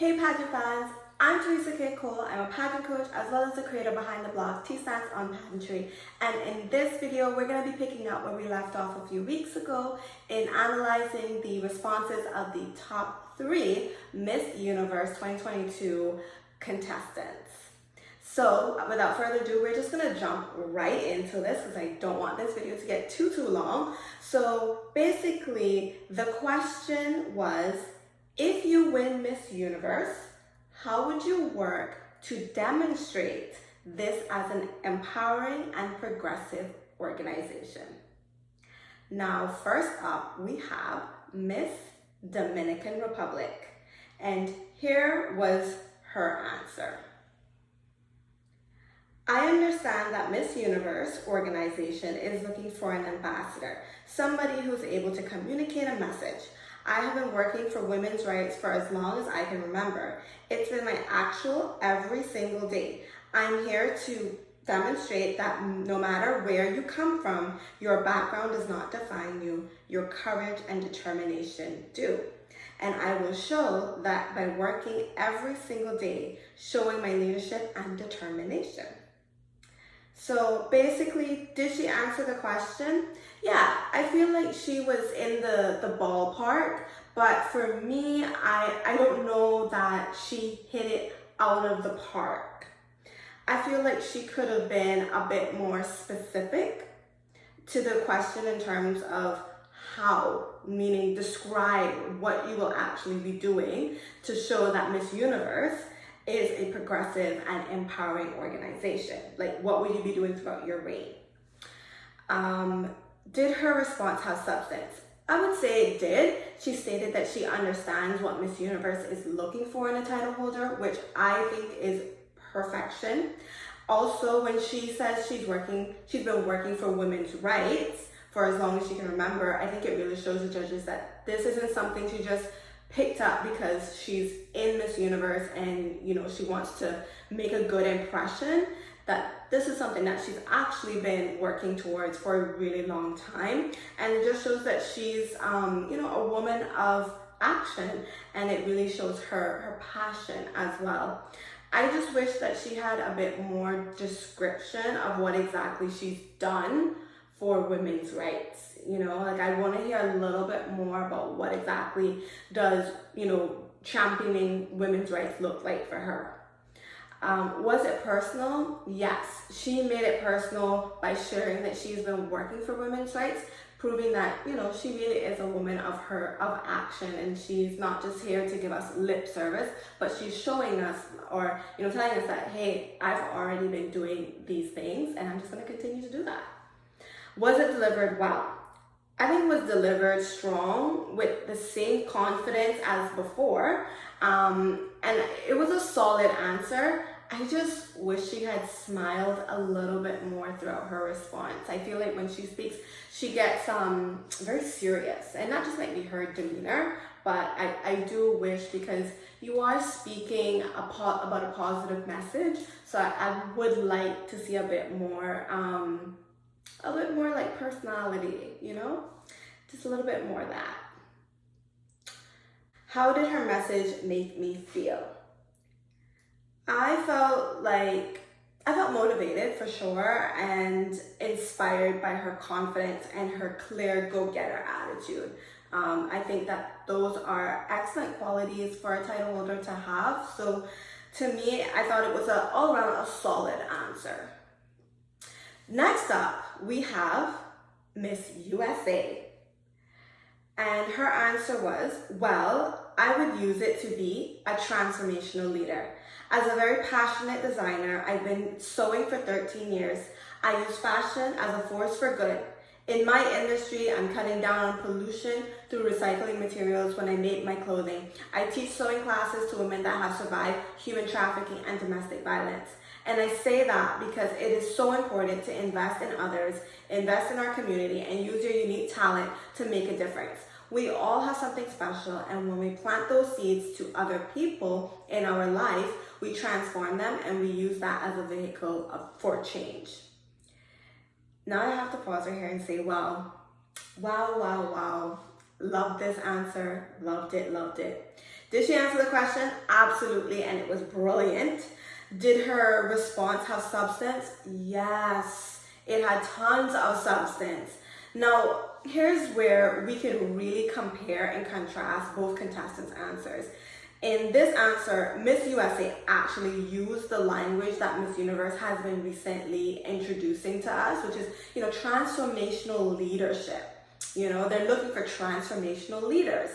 Hey pageant fans, I'm Theresa K. I'm a pageant coach as well as the creator behind the blog T-Stands on Pageantry. And in this video, we're going to be picking up where we left off a few weeks ago in analyzing the responses of the top 3 Miss Universe 2022 contestants. So without further ado, we're just going to jump right into this because I don't want this video to get too long. So basically, the question was, if you win Miss Universe, how would you work to demonstrate this as an empowering and progressive organization? Now, first up, we have Miss Dominican Republic. And here was her answer. I understand that Miss Universe organization is looking for an ambassador, somebody who's able to communicate a message. I have been working for women's rights for as long as I can remember. It's been my actual every single day. I'm here to demonstrate that no matter where you come from, your background does not define you. Your courage and determination do. And I will show that by working every single day, showing my leadership and determination. So basically, did she answer the question? Yeah, I feel like she was in the ballpark, but for me, I don't know that she hit it out of the park. I feel like she could have been a bit more specific to the question in terms of how, meaning describe what you will actually be doing to show that Miss Universe is a progressive and empowering organization. Like, what will you be doing throughout your reign? Did her response have substance? I would say it did. She stated that she understands what Miss Universe is looking for in a title holder, which I think is perfection. Also, when she says she's been working for women's rights for as long as she can remember, I think it really shows the judges that this isn't something she just picked up because she's in Miss Universe and she wants to make a good impression, that this is something that she's actually been working towards for a really long time. And it just shows that she's a woman of action, and it really shows her passion as well. I just wish that she had a bit more description of what exactly she's done for women's rights. I want to hear a little bit more about what exactly does, championing women's rights look like for her. Was it personal? Yes. She made it personal by sharing that she's been working for women's rights, proving that, she really is a woman of action, and she's not just here to give us lip service, but she's showing us or, telling us that, hey, I've already been doing these things and I'm just going to continue to do that. Was it delivered well? I think it was delivered strong with the same confidence as before. And it was a solid answer. I just wish she had smiled a little bit more throughout her response. I feel like when she speaks, she gets very serious, and not just maybe her demeanor, but I do wish, because you are speaking about a positive message, so I would like to see a bit more like personality, just a little bit more of that. How did her message make me feel? I felt motivated for sure, and inspired by her confidence and her clear go-getter attitude. I think that those are excellent qualities for a title holder to have. So to me, I thought it was all around a solid answer. Next up, we have Miss USA. And her answer was, well, I would use it to be a transformational leader. As a very passionate designer, I've been sewing for 13 years. I use fashion as a force for good. In my industry, I'm cutting down on pollution through recycling materials when I make my clothing. I teach sewing classes to women that have survived human trafficking and domestic violence. And I say that because it is so important to invest in others, invest in our community, and use your unique talent to make a difference. We all have something special, and when we plant those seeds to other people in our life, we transform them, and we use that as a vehicle for change. Now I have to pause right here and say, wow. Love this answer. Loved it. Did she answer the question? Absolutely, and it was brilliant. Did her response have substance? Yes, it had tons of substance. Now, here's where we can really compare and contrast both contestants' answers. In this answer, Miss USA actually used the language that Miss Universe has been recently introducing to us, which is, transformational leadership. They're looking for transformational leaders.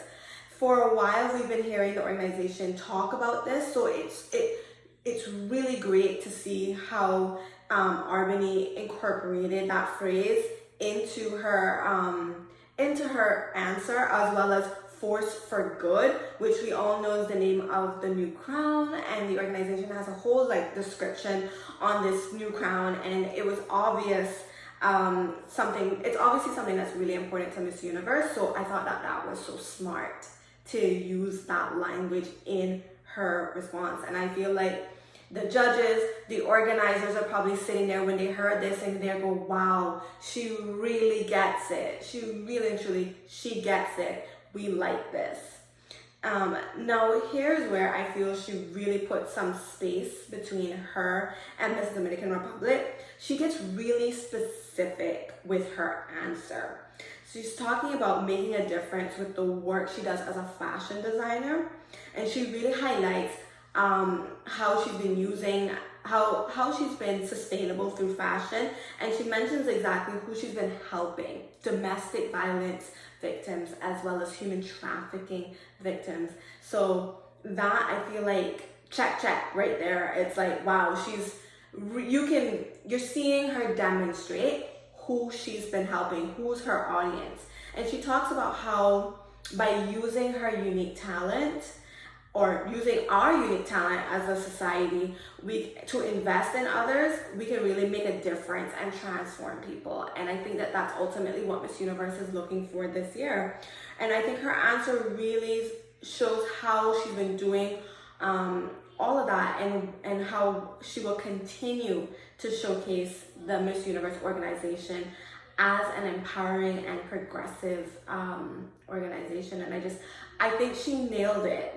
For a while, we've been hearing the organization talk about this, so it's really great to see how Albany incorporated that phrase into her answer, as well as Force for Good, which we all know is the name of the new crown, and the organization has a whole description on this new crown, and it was obvious it's obviously something that's really important to Miss Universe, so I thought that was so smart to use that language in her response. And I feel like the judges, the organizers are probably sitting there when they heard this and they go, wow, she really gets it. She really and truly, she gets it. We like this. Now here's where I feel she really put some space between her and Miss Dominican Republic. She gets really specific with her answer. She's talking about making a difference with the work she does as a fashion designer, and she really highlights how she's been using, how she's been sustainable through fashion, and she mentions exactly who she's been helping: domestic violence victims as well as human trafficking victims. So that, I feel like, check right there. It's like, wow, you're seeing her demonstrate who she's been helping, who's her audience. And she talks about how by using her unique talent, or using our unique talent as a society, to invest in others, we can really make a difference and transform people. And I think that that's ultimately what Miss Universe is looking for this year. And I think her answer really shows how she's been doing all of that, and how she will continue to showcase the Miss Universe organization as an empowering and progressive organization. And I think she nailed it,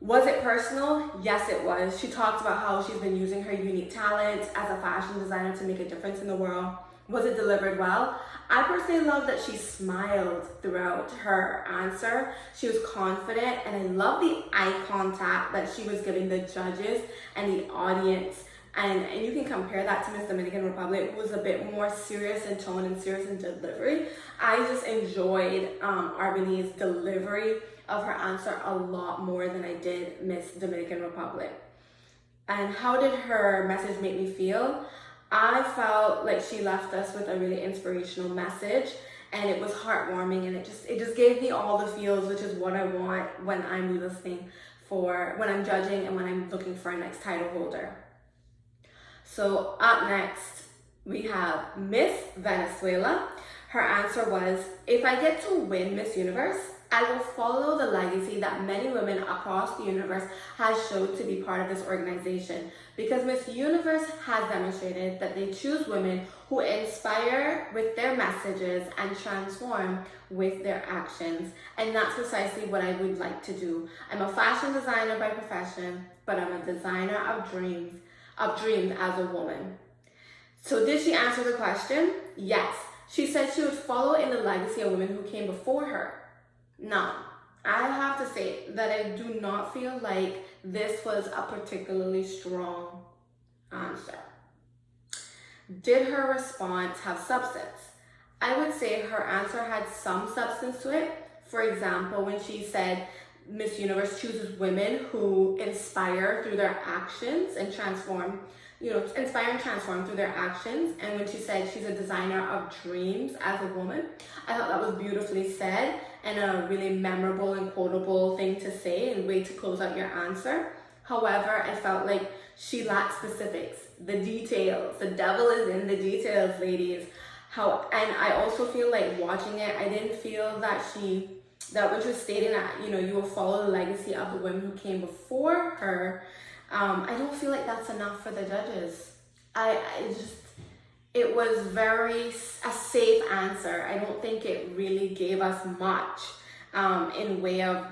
Was it personal? Yes, it was. She talked about how she's been using her unique talents as a fashion designer to make a difference in the world. Was it delivered well? I personally love that she smiled throughout her answer. She was confident, and I love the eye contact that she was giving the judges and the audience. And you can compare that to Miss Dominican Republic, who was a bit more serious in tone and serious in delivery. I just enjoyed Albany's delivery of her answer a lot more than I did Miss Dominican Republic. And how did her message make me feel? I felt like she left us with a really inspirational message, and it was heartwarming, and it just gave me all the feels, which is what I want when I'm when I'm judging and when I'm looking for a next title holder. So up next, we have Miss Venezuela. Her answer was, if I get to win Miss Universe, I will follow the legacy that many women across the universe has showed to be part of this organization, because Miss Universe has demonstrated that they choose women who inspire with their messages and transform with their actions. And that's precisely what I would like to do. I'm a fashion designer by profession, but I'm a designer of dreams as a woman. So did she answer the question? Yes. She said she would follow in the legacy of women who came before her. Now, I have to say that I do not feel like this was a particularly strong answer. Did her response have substance? I would say her answer had some substance to it. For example, when she said Miss Universe chooses women who inspire through their actions and transform through their actions. And when she said she's a designer of dreams as a woman, I thought that was beautifully said and a really memorable and quotable thing to say and way to close out your answer. However, I felt like she lacked specifics, the details. The devil is in the details, ladies. And I also feel like watching it, I didn't feel that when she was stating that, you will follow the legacy of the women who came before her, I don't feel like that's enough for the judges. It was a safe answer. I don't think it really gave us much in way of,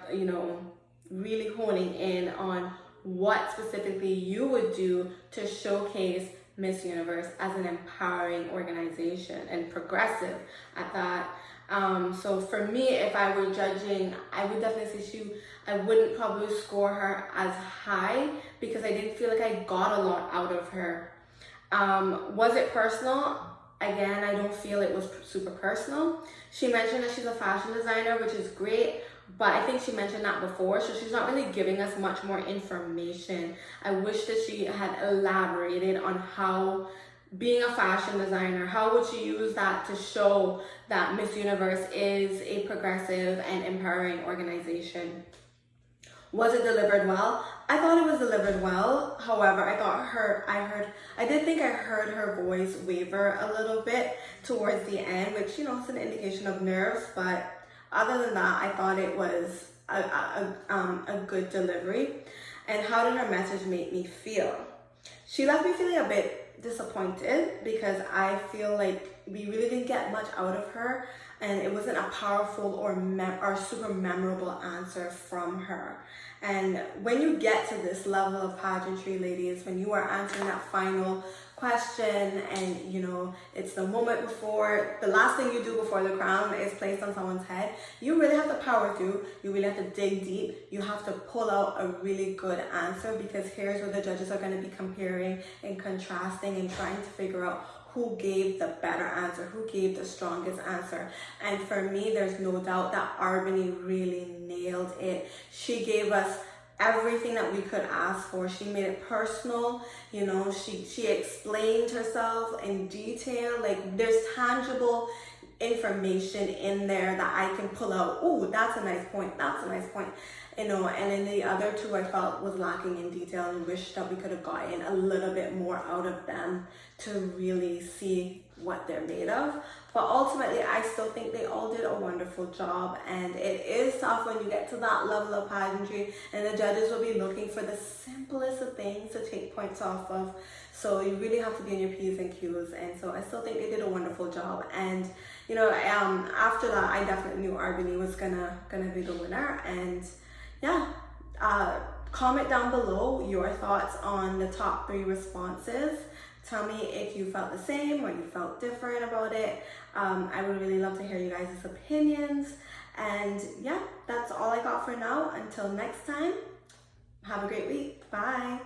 really honing in on what specifically you would do to showcase Miss Universe as an empowering organization and progressive at that. So for me, if I were judging, I would definitely say I wouldn't probably score her as high because I didn't feel like I got a lot out of her. Was it personal? Again, I don't feel it was super personal. She mentioned that she's a fashion designer, which is great, but I think she mentioned that before, so she's not really giving us much more information. I wish that she had elaborated on how, being a fashion designer, how would she use that to show that Miss Universe is a progressive and empowering organization. Was it delivered well? I thought it was delivered well. However, I did think I heard her voice waver a little bit towards the end, which, you know, is an indication of nerves. But other than that, I thought it was a good delivery. And how did her message make me feel? She left me feeling a bit disappointed because I feel like we really didn't get much out of her, and it wasn't a powerful or super memorable answer from her. And when you get to this level of pageantry, ladies, when you are answering that final question and, you know, it's the moment before, the last thing you do before the crown is placed on someone's head, you really have to power through. You really have to dig deep. You have to pull out a really good answer, because here's where the judges are going to be comparing and contrasting and trying to figure out who gave the better answer, who gave the strongest answer. And for me, there's no doubt that Arbany really nailed it. She gave us everything that we could ask for. She made it personal. You know, she explained herself in detail. Like, there's tangible information in there that I can pull out. Oh, that's a nice point. That's a nice point. You know, and in the other two, I felt was lacking in detail and wish that we could have gotten a little bit more out of them to really see what they're made of. But ultimately, I still think they all did a wonderful job, and it is tough when you get to that level of pageantry and the judges will be looking for the simplest of things to take points off of. So you really have to be in your P's and Q's, and so I still think they did a wonderful job. And you know, after that, I definitely knew Arbany was gonna be the winner. And yeah, comment down below your thoughts on the top 3 responses. Tell me if you felt the same or you felt different about it. I would really love to hear you guys' opinions. And yeah, that's all I got for now. Until next time, have a great week. Bye.